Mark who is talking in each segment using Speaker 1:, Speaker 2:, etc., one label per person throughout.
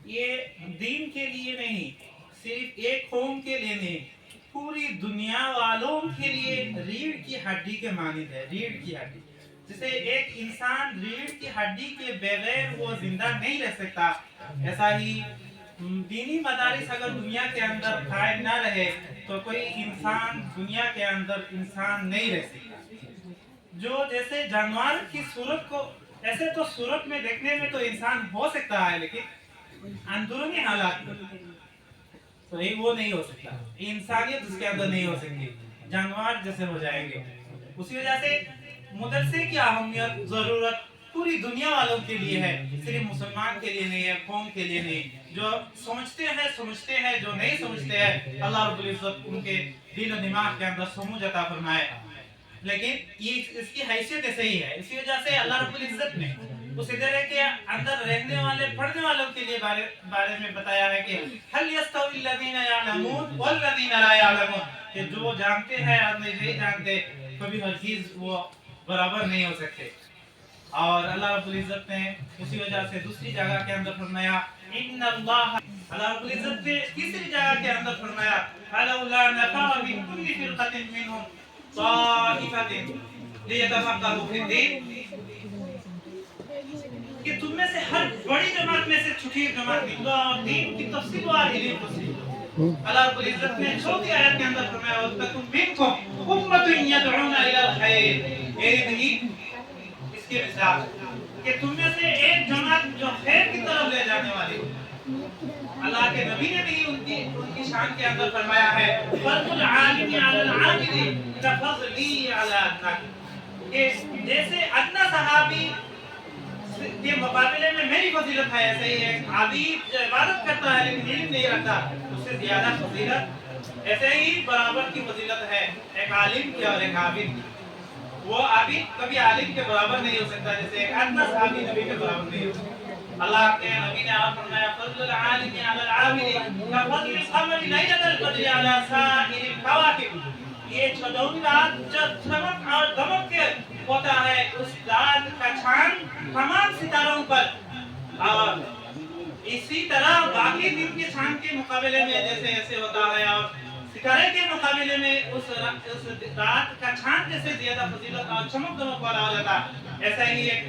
Speaker 1: یہ دین کے لیے نہیں، صرف ایک قوم کے لیے نہیں، پوری دنیا والوں کے لیے ریڑھ کی ہڈی کے مانند ہے۔ ریڑھ کی ہڈی، جسے ایک انسان ریڑھ کی ہڈی کے بغیر وہ زندہ نہیں رہ سکتا، ایسا ہی دینی مدارس اگر دنیا کے اندر قائم نہ رہے تو کوئی انسان دنیا کے اندر انسان نہیں رہ سکتا۔ جو جیسے جانور کی صورت کو ایسے تو صورت میں دیکھنے میں تو انسان ہو سکتا ہے، لیکن اندرونی حالات میں تو وہ نہیں ہو سکتا، انسانیت اس کے اندر نہیں ہو سکتی، جانور جیسے ہو جائیں گے۔ اسی وجہ سے مدرسے کی اہمیت، ضرورت پوری دنیا والوں کے لیے ہے، صرف مسلمان کے لیے نہیں ہے، قوم کے لیے نہیں۔ جو سمجھتے ہیں، جو نہیں سمجھتے ہیں، اللہ رب العزت ان کے دل و دماغ کے اندر سمجھ عطا فرمائے۔ لیکن یہ اس کی حیثیت ایسے ہی ہے، اسی وجہ سے اللہ رب العزت نے اس ادارے کے اندر رہنے والے پڑھنے والوں کے لیے بارے میں بتایا ہے کہ هل يستوي الذين يعلمون والذين لا يعلمون، کہ جو جانتے ہیں اور نہیں جانتے کبھی ہر چیز وہ برابر نہیں ہو سکتے۔ اور اللہ رب العزت نے اسی وجہ سے دوسری جگہ کے اندر فرمایا ان اللہ رب العزت نے تیسری جگہ کے اندر فرمایا فلولا نفر من كل فرقة منهم طائفة ليتفقهوا في الدين، کہ تم میں سے ہر بڑی جماعت میں سے چھوٹی جماعت نکلو، دین کی تفصیل و علم تفصیل۔ اللہ رب العزت نے چوتھی آیت کے اندر فرمایا وَلْتَكُن مِنْكُمْ أُمَّةٌ يَدْعُونَ إِلَى الْخَيْرِ، میری بہن اس کے مثال کہ تم میں سے ایک جماعت جو خیر کی طرف لے جانے والی۔ اللہ کے نبی نے بھی ان کی شان کے اندر فرمایا ہے فضل العالم علی العابد كفضلی علی النبی، کہ جیسے ادنی صحابی کے مقابلے میں میری فضیلت ہے، ایسے ہی ایک عابد جو عبادت کرتا ہے لیکن علم نہیں رکھتا اس سے زیادہ فضیلت، ایسے ہی برابر کی فضیلت ہے ایک عالم کی اور ایک عابد کی۔ وہ عابد کبھی عالم کے برابر نہیں ہو سکتا، جیسے ایک ادنی صحابی نبی کے برابر نہیں ہو سکتا۔ اللہ کے نبی نے آپ فرمایا فضل العالم علی العابد كفضل القمر ليلة القدر على سائر الكواكب، یہ چودہویں رات جو چمک اور دمک کے ہوتا ہے اس رات کا چاند تمام ستاروں پر، اور اسی طرح باقی دن کے چاند کے مقابلے میں جیسے ایسے ہوتا ہے، اور ستارے کے مقابلے میں اس رات کا چاند جیسے زیادہ فضیلت اور چمک دمک والا ہو جاتا ہے، ایسا ہی ایک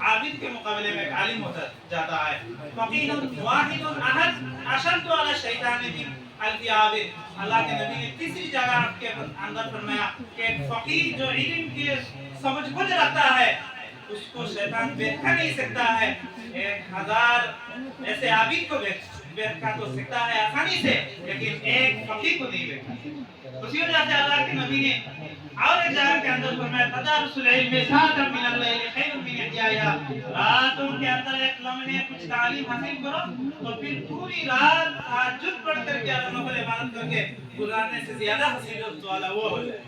Speaker 1: عابد کے مقابلے میں عالم ہوتا جاتا ہے۔ فقیہ واحد احد اشد علی الشیطان من الف عابد، اللہ کے نبی نے تیسری جگہ کے اندر فرمایا کہ ایک فقیہ جو علم کی سمجھ بوجھ رکھتا ہے اس کو شیطان بہکا نہیں سکتا ہے، 1000 ایسے عابد کو بہکا تو سکتا ہے آسانی سے، لیکن ایک فقیہ کو نہیں بہکا۔ اسی وجہ سے اللہ کے نبی نے اور ایک جگہ کے اندر فرمایا تدارس العلم ساعۃ من اللیل خیر من احیاء، راتوں کے اندر ایک لمحے کچھ تعلیم حاصل کرو تو پھر پوری رات تہجد پڑھ کر کے اللہ نفل عبادت کر کے گزارنے سے زیادہ فضیلت والا وہ ہو جائے۔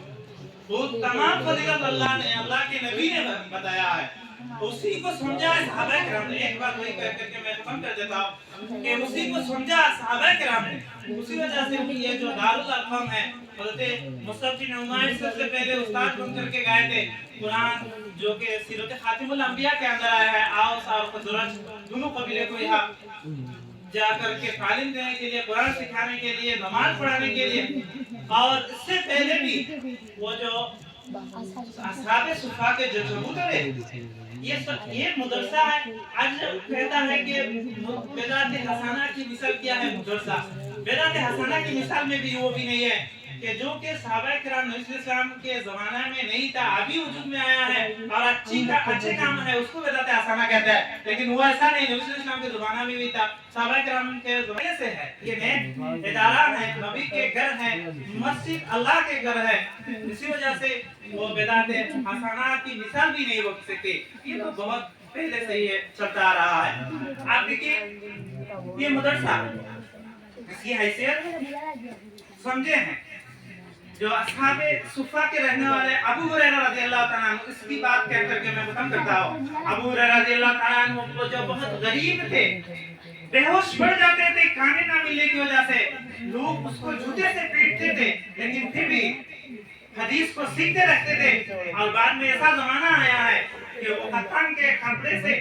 Speaker 1: وہ تمام فضیلت اللہ نے، اللہ کے نبی نے بتایا ہے، اسی کو سمجھا صحابہ کرام نے۔ ایک بات وہی کہہ کر کے میں ختم کر دیتا ہوں کہ اسی کو سمجھا صحابہ کرام نے، اسی وجہ سے یہ جو دارالارقم ہے حضرت مصعب بن عمیر سب سے پہلے استاد بن کر کے گئے تھے قرآن، جو کہ سیرت خاتم الانبیاء کے اندر آیا ہے، اوس اور خزرج دونوں قبیلے کو یہاں جا کر کے تعلیم دینے کے لیے، قرآن سکھانے کے لیے، نماز پڑھانے کے لیے، اور اس سے پہلے بھی وہ جو اصحاب صفا کے جو چبوترے، یہ مدرسہ ہے۔ آج کہتا ہے کہ بدعت حسنہ کی مثال کیا ہے مدرسہ، بدعت حسنہ کی مثال میں بھی وہ بھی نہیں ہے کہ جو کہ صحابہ کرام نبی صلی اللہ علیہ وسلم کے زمانہ میں نہیں تھا، ابھی وجود میں آیا ہے اور اچھے کام ہے، اس کو بدعت حسنہ کہتا ہے، لیکن وہ ایسا نہیں، نبی صلی اللہ علیہ وسلم کے زمانہ میں بھی تھا، صحابہ کرام کے زمانے سے ہے۔ یہ نیک ادارہ ہے، نبی کے گھر ہے، مسجد اللہ کے گھر ہے، اسی وجہ سے وہ بدعت حسنہ کی مثال بھی نہیں ہو سکتی۔ یہ تو بہت پہلے سے یہ چلتا آ رہا ہے۔ آپ دیکھیے یہ مدرسہ اس کی حیثیت سمجھے ہیں، جو اصحاب صفا کے رہنے والے ابو ہریرہ رضی اللہ تعالیٰ عنہ، اس کی بات کہہ کر کے میں ختم کرتا ہوں۔ ابو ہریرہ رضی اللہ تعالیٰ عنہ جو بہت غریب تھے، بے ہوش پڑ جاتے تھے کھانے نہ ملنے کی وجہ سے، لوگ اس کو جوتے سے پیٹتے تھے، لیکن پھر بھی حدیث کو سیکھتے رہتے تھے، اور بعد میں ایسا زمانہ آیا ہے کہ وہ قطان کے کپڑے سے